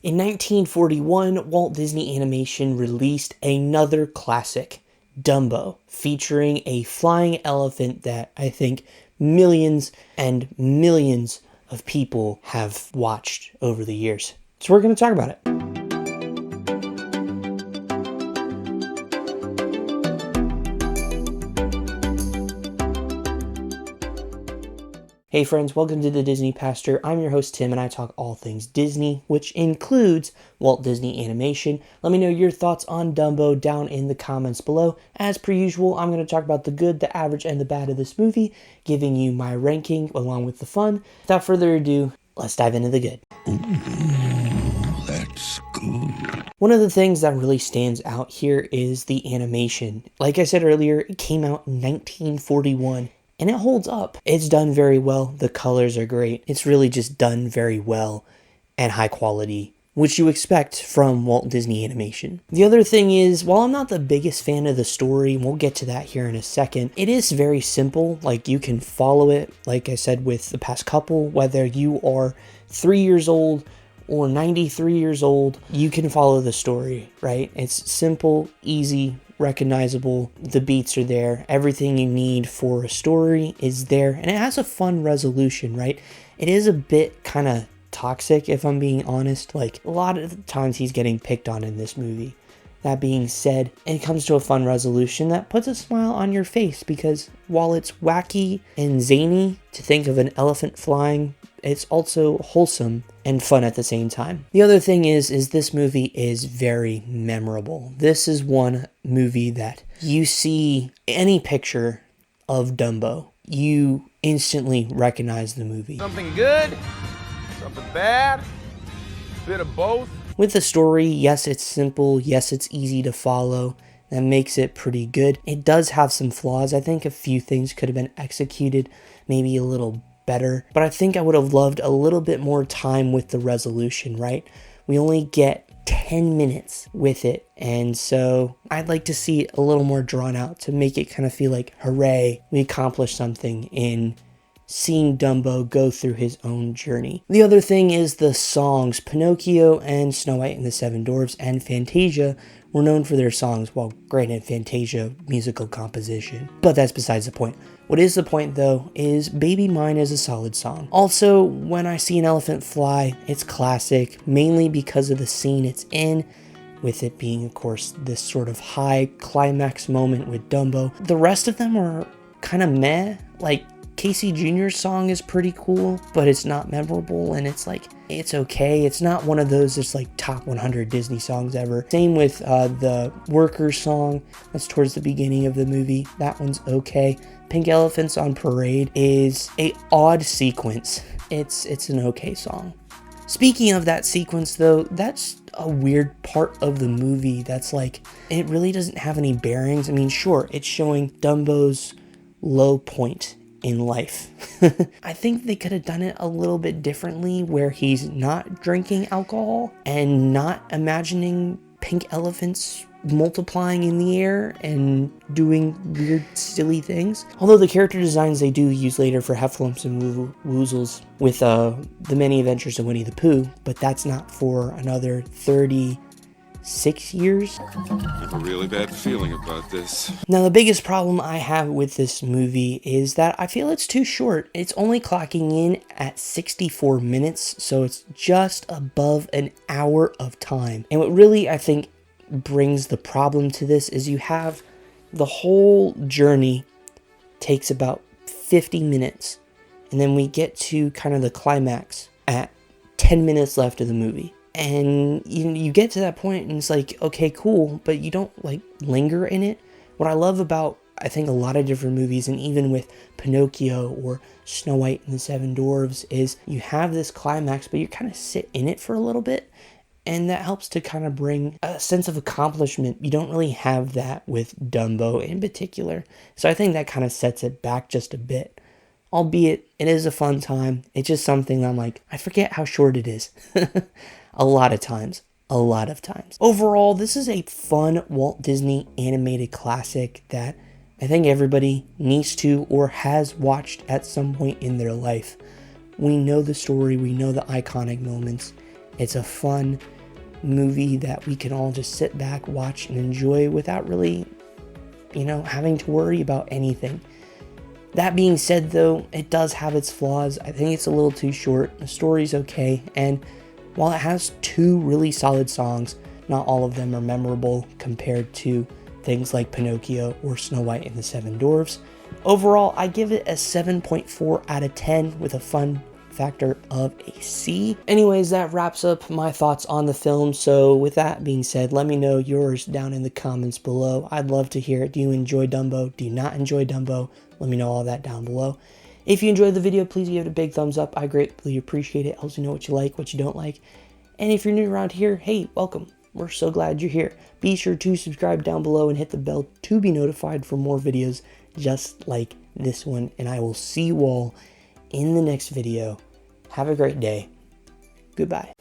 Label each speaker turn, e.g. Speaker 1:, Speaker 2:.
Speaker 1: In 1941, Walt Disney Animation released another classic, Dumbo, featuring a flying elephant that I think millions and millions of people have watched over the years. So we're going to talk about it. Hey friends, welcome to the Disney Pastor. I'm your host Tim and I talk all things Disney, which includes Walt Disney Animation. Let me know your thoughts on Dumbo down in the comments below. As per usual, I'm going to talk about the good, the average, and the bad of this movie, giving you my ranking along with the fun. Without further ado, let's dive into the good.
Speaker 2: Ooh, that's good.
Speaker 1: One of the things that really stands out here is the animation. Like I said earlier, it came out in 1941. And it holds up. It's done very well. The colors are great. It's really just done very well and high quality, which you expect from Walt Disney Animation. The other thing is, while I'm not the biggest fan of the story, and we'll get to that here in a second, it is very simple. Like, you can follow it, like I said with the past couple, whether you are 3 years old or 93 years old, you can follow the story, right? It's simple, easy, recognizable. The beats are there. Everything you need for a story is there. And it has a fun resolution, right? It is a bit kind of toxic, if I'm being honest. Like, a lot of the times he's getting picked on in this movie. That being said, it comes to a fun resolution that puts a smile on your face, because while it's wacky and zany to think of an elephant flying, it's also wholesome and fun at the same time. The other thing is this movie is very memorable. This is one movie that you see any picture of Dumbo, you instantly recognize the movie.
Speaker 3: Something good, something bad, a bit of both.
Speaker 1: With the story, yes, it's simple, yes, it's easy to follow. That makes it pretty good. It does have some flaws. I think a few things could have been executed maybe a little better, but I think I would have loved a little bit more time with the resolution, right? We only get 10 minutes with it, and so I'd like to see it a little more drawn out to make it kind of feel like, hooray, we accomplished something in seeing Dumbo go through his own journey. The other thing is the songs. Pinocchio and Snow White and the Seven Dwarfs and Fantasia were known for their songs, while granted Fantasia musical composition, but that's besides the point. What is the point though is Baby Mine is a solid song. Also, When I See an Elephant Fly, it's classic, mainly because of the scene it's in, with it being, of course, this sort of high climax moment with Dumbo. The rest of them are kind of meh. Like, Casey Jr.'s song is pretty cool, but it's not memorable, and it's like, it's okay. It's not one of those just like top 100 Disney songs ever. Same with the Workers song that's towards the beginning of the movie. That one's okay. Pink Elephants on Parade is a odd sequence. It's an okay song. Speaking of that sequence though, that's a weird part of the movie that's like, it really doesn't have any bearings. I mean, sure, it's showing Dumbo's low point in life. I think they could have done it a little bit differently, where he's not drinking alcohol and not imagining pink elephants multiplying in the air and doing weird, silly things. Although the character designs they do use later for Heffalumps and Woozles with The Many Adventures of Winnie the Pooh, but that's not for another 36 years.
Speaker 2: I have a really bad feeling about this.
Speaker 1: Now, the biggest problem I have with this movie is that I feel it's too short. It's only clocking in at 64 minutes, so it's just above an hour of time. And what really, I think, brings the problem to this is you have the whole journey takes about 50 minutes, and then we get to kind of the climax at 10 minutes left of the movie. And you get to that point and it's like, okay, cool, but you don't like linger in it. What I love about, I think, a lot of different movies, and even with Pinocchio or Snow White and the Seven Dwarfs, is you have this climax, but you kind of sit in it for a little bit, and that helps to kind of bring a sense of accomplishment. You don't really have that with Dumbo in particular, so I think that kind of sets it back just a bit. Albeit, it is a fun time. It's just something that I'm like, I forget how short it is. A lot of times. Overall, this is a fun Walt Disney animated classic that I think everybody needs to or has watched at some point in their life. We know the story, we know the iconic moments, It's a fun movie that we can all just sit back, watch, and enjoy without really, having to worry about anything. That being said, though, it does have its flaws. I think it's a little too short. The story's okay, and while it has 2 really solid songs, not all of them are memorable compared to things like Pinocchio or Snow White and the Seven Dwarfs. Overall, I give it a 7.4 out of 10 with a fun factor of a C. Anyways, that wraps up my thoughts on the film. So with that being said, let me know yours down in the comments below. I'd love to hear it. Do you enjoy Dumbo? Do you not enjoy Dumbo? Let me know all that down below. If you enjoyed the video, please give it a big thumbs up. I greatly appreciate it. Helps me know what you like, what you don't like. And if you're new around here, hey, welcome. We're so glad you're here. Be sure to subscribe down below and hit the bell to be notified for more videos just like this one. And I will see you all in the next video. Have a great day. Goodbye.